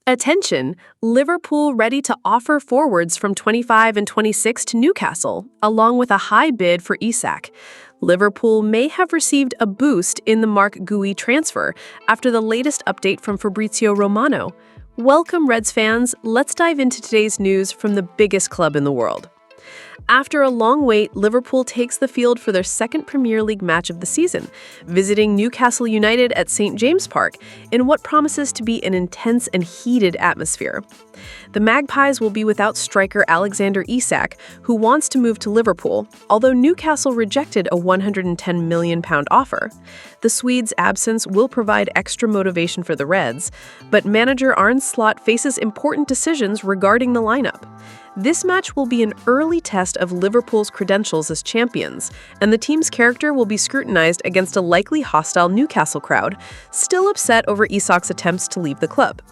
Attention! Liverpool ready to offer forwards from 25 and 26 to Newcastle, along with a high bid for Isak. Liverpool may have received a boost in the Mark Gui transfer after the latest update from Fabrizio Romano. Welcome, Reds fans. Let's dive into today's news from the biggest club in the world. After a long wait, Liverpool takes the field for their second Premier League match of the season, visiting Newcastle United at St. James Park in what promises to be an intense and heated atmosphere. The Magpies will be without striker Alexander Isak, who wants to move to Liverpool, although Newcastle rejected a £110 million offer. The Swedes' absence will provide extra motivation for the Reds, but manager Arne Slot faces important decisions regarding the lineup. This match will be an early test of Liverpool's credentials as champions, and the team's character will be scrutinized against a likely hostile Newcastle crowd, still upset over Isak's attempts to leave the club.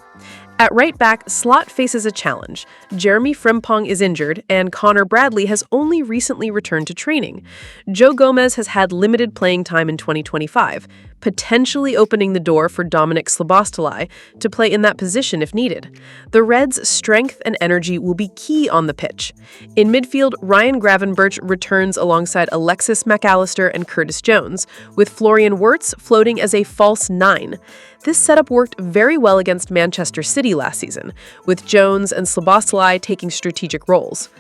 At right back, Slot faces a challenge. Jeremy Frimpong is injured, and Connor Bradley has only recently returned to training. Joe Gomez has had limited playing time in 2025, potentially opening the door for Dominic Szoboszlai to play in that position if needed. The Reds' strength and energy will be key on the pitch. In midfield, Ryan Gravenberch returns alongside Alexis McAllister and Curtis Jones, with Florian Wirtz floating as a false nine. This setup worked very well against Manchester City last season, with Jones and Szoboszlai taking strategic roles.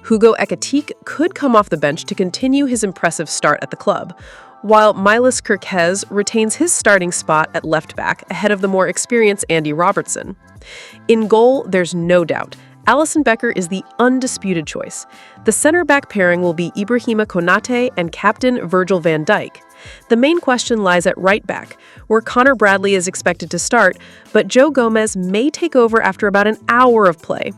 Hugo Ekitike could come off the bench to continue his impressive start at the club, while Milas Kerkez retains his starting spot at left back ahead of the more experienced Andy Robertson. In goal, there's no doubt. Alisson Becker is the undisputed choice. The center-back pairing will be Ibrahima Konate and captain Virgil van Dijk. The main question lies at right back, where Connor Bradley is expected to start, but Joe Gomez may take over after about an hour of play.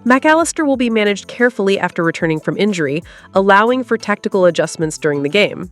McAllister will be managed carefully after returning from injury, allowing for tactical adjustments during the game.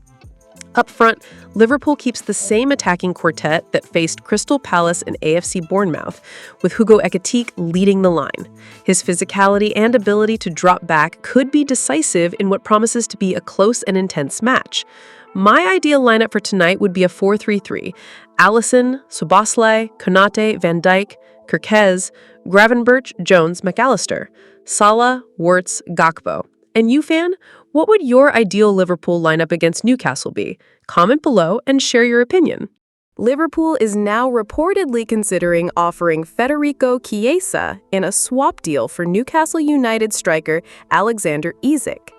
Up front, Liverpool keeps the same attacking quartet that faced Crystal Palace and AFC Bournemouth, with Hugo Ekitike leading the line. His physicality and ability to drop back could be decisive in what promises to be a close and intense match. My ideal lineup for tonight would be a 4-3-3. Alisson, Szoboszlai, Konate, Van Dijk, Kerkez, Gravenberch, Jones, McAllister, Salah, Wirtz, Gakpo. And you, fan? What would your ideal Liverpool lineup against Newcastle be? Comment below and share your opinion. Liverpool is now reportedly considering offering Federico Chiesa in a swap deal for Newcastle United striker Alexander Isak.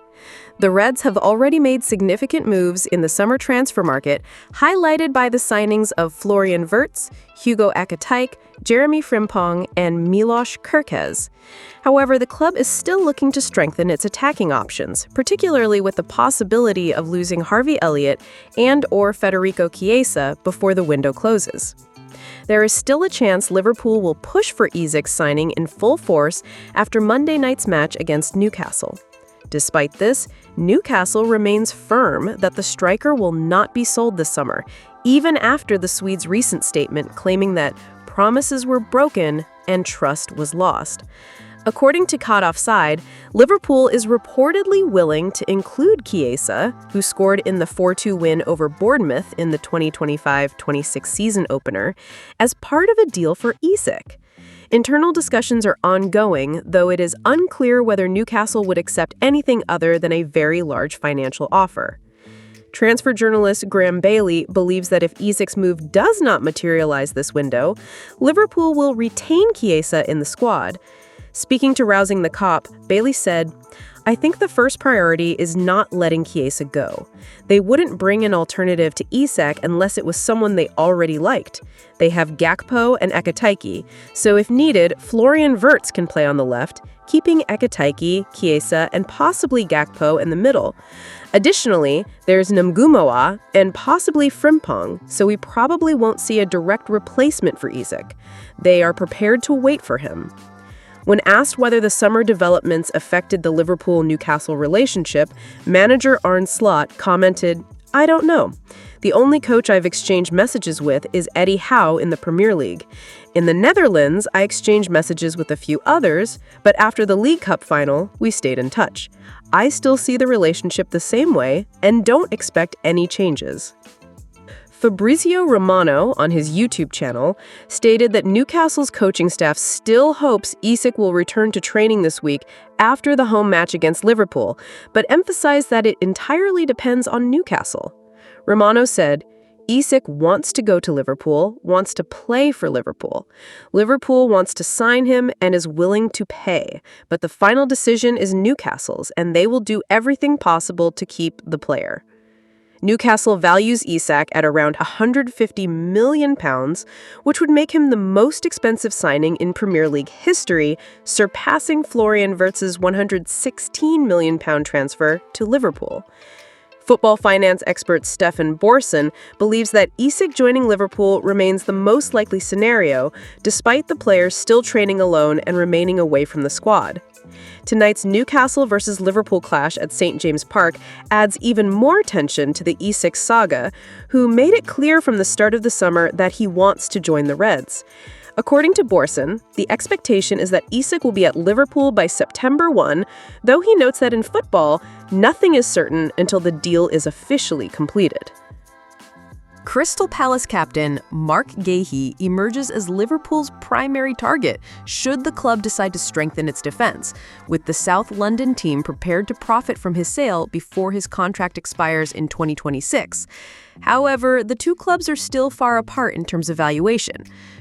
The Reds have already made significant moves in the summer transfer market, highlighted by the signings of Florian Wirtz, Hugo Ekitike, Jeremy Frimpong, and Milos Kerkez. However, the club is still looking to strengthen its attacking options, particularly with the possibility of losing Harvey Elliott and/or Federico Chiesa before the window closes. There is still a chance Liverpool will push for Isak's signing in full force after Monday night's match against Newcastle. Despite this, Newcastle remains firm that the striker will not be sold this summer, even after the Swedes' recent statement claiming that promises were broken and trust was lost. According to Caught Offside, Liverpool is reportedly willing to include Chiesa, who scored in the 4-2 win over Bournemouth in the 2025-26 season opener, as part of a deal for Isak. Internal discussions are ongoing, though it is unclear whether Newcastle would accept anything other than a very large financial offer. Transfer journalist Graham Bailey believes that if Isak's move does not materialize this window, Liverpool will retain Chiesa in the squad. Speaking to Rousing the Cop, Bailey said, "I think the first priority is not letting Chiesa go. They wouldn't bring an alternative to Isak unless it was someone they already liked. They have Gakpo and Ekitike, so if needed, Florian Wirtz can play on the left, keeping Ekitike, Chiesa, and possibly Gakpo in the middle. Additionally, there's Namgumoa and possibly Frimpong, so we probably won't see a direct replacement for Isak. They are prepared to wait for him." When asked whether the summer developments affected the Liverpool-Newcastle relationship, manager Arne Slot commented, "I don't know. The only coach I've exchanged messages with is Eddie Howe in the Premier League. In the Netherlands, I exchanged messages with a few others, but after the League Cup final, we stayed in touch. I still see the relationship the same way and don't expect any changes." Fabrizio Romano, on his YouTube channel, stated that Newcastle's coaching staff still hopes Isak will return to training this week after the home match against Liverpool, but emphasized that it entirely depends on Newcastle. Romano said, Isak wants to go to Liverpool, wants to play for Liverpool. Liverpool wants to sign him and is willing to pay, but the final decision is Newcastle's, and they will do everything possible to keep the player. Newcastle values Isak at around £150 million, which would make him the most expensive signing in Premier League history, surpassing Florian Wirtz's £116 million transfer to Liverpool. Football finance expert Stefan Borson believes that Isak joining Liverpool remains the most likely scenario, despite the player still training alone and remaining away from the squad. Tonight's Newcastle versus Liverpool clash at St. James Park adds even more tension to the Isak saga, who made it clear from the start of the summer that he wants to join the Reds. According to Borson, the expectation is that Isak will be at Liverpool by September 1, though he notes that in football, nothing is certain until the deal is officially completed. Crystal Palace captain Mark Guéhi emerges as Liverpool's primary target should the club decide to strengthen its defense, with the South London team prepared to profit from his sale before his contract expires in 2026. However, the two clubs are still far apart in terms of valuation.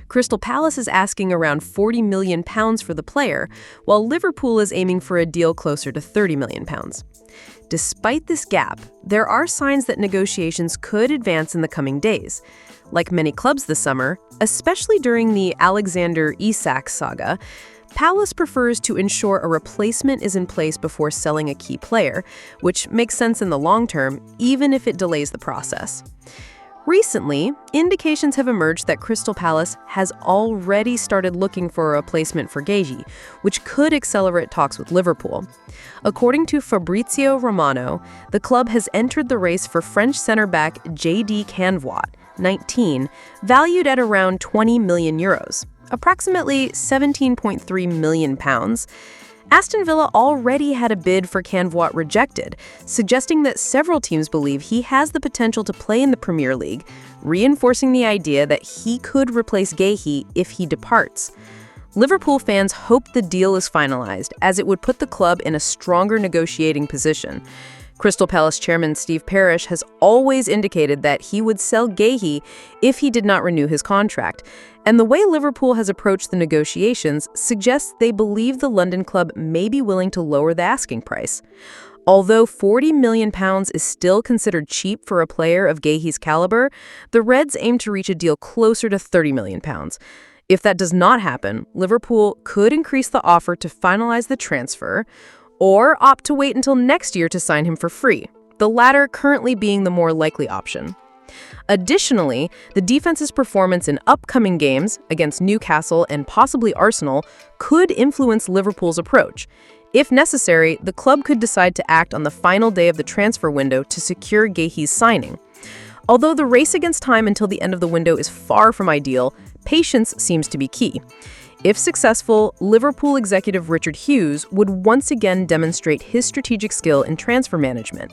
Crystal Palace is asking around £40 million for the player, while Liverpool is aiming for a deal closer to £30 million. Despite this gap, there are signs that negotiations could advance in the coming days. Like many clubs this summer, especially during the Alexander Isak saga, Palace prefers to ensure a replacement is in place before selling a key player, which makes sense in the long term, even if it delays the process. Recently, indications have emerged that Crystal Palace has already started looking for a replacement for Guéhi, which could accelerate talks with Liverpool. According to Fabrizio Romano, the club has entered the race for French center-back J.D. Canvois, 19, valued at around €20 million, approximately £17.3 million. Aston Villa already had a bid for Canvois rejected, suggesting that several teams believe he has the potential to play in the Premier League, reinforcing the idea that he could replace Guéhi if he departs. Liverpool fans hope the deal is finalized, as it would put the club in a stronger negotiating position. Crystal Palace chairman Steve Parish has always indicated that he would sell Guéhi if he did not renew his contract, and the way Liverpool has approached the negotiations suggests they believe the London club may be willing to lower the asking price. Although £40 million is still considered cheap for a player of Guéhi's caliber, the Reds aim to reach a deal closer to £30 million. If that does not happen, Liverpool could increase the offer to finalize the transfer, or opt to wait until next year to sign him for free, the latter currently being the more likely option. Additionally, the defense's performance in upcoming games against Newcastle and possibly Arsenal could influence Liverpool's approach. If necessary, the club could decide to act on the final day of the transfer window to secure Guéhi's signing. Although the race against time until the end of the window is far from ideal, patience seems to be key. If successful, Liverpool executive Richard Hughes would once again demonstrate his strategic skill in transfer management.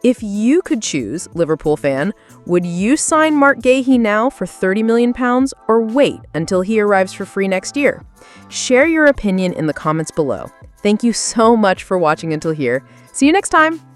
If you could choose, Liverpool fan, would you sign Mark Guéhi now for £30 million or wait until he arrives for free next year? Share your opinion in the comments below. Thank you so much for watching until here. See you next time!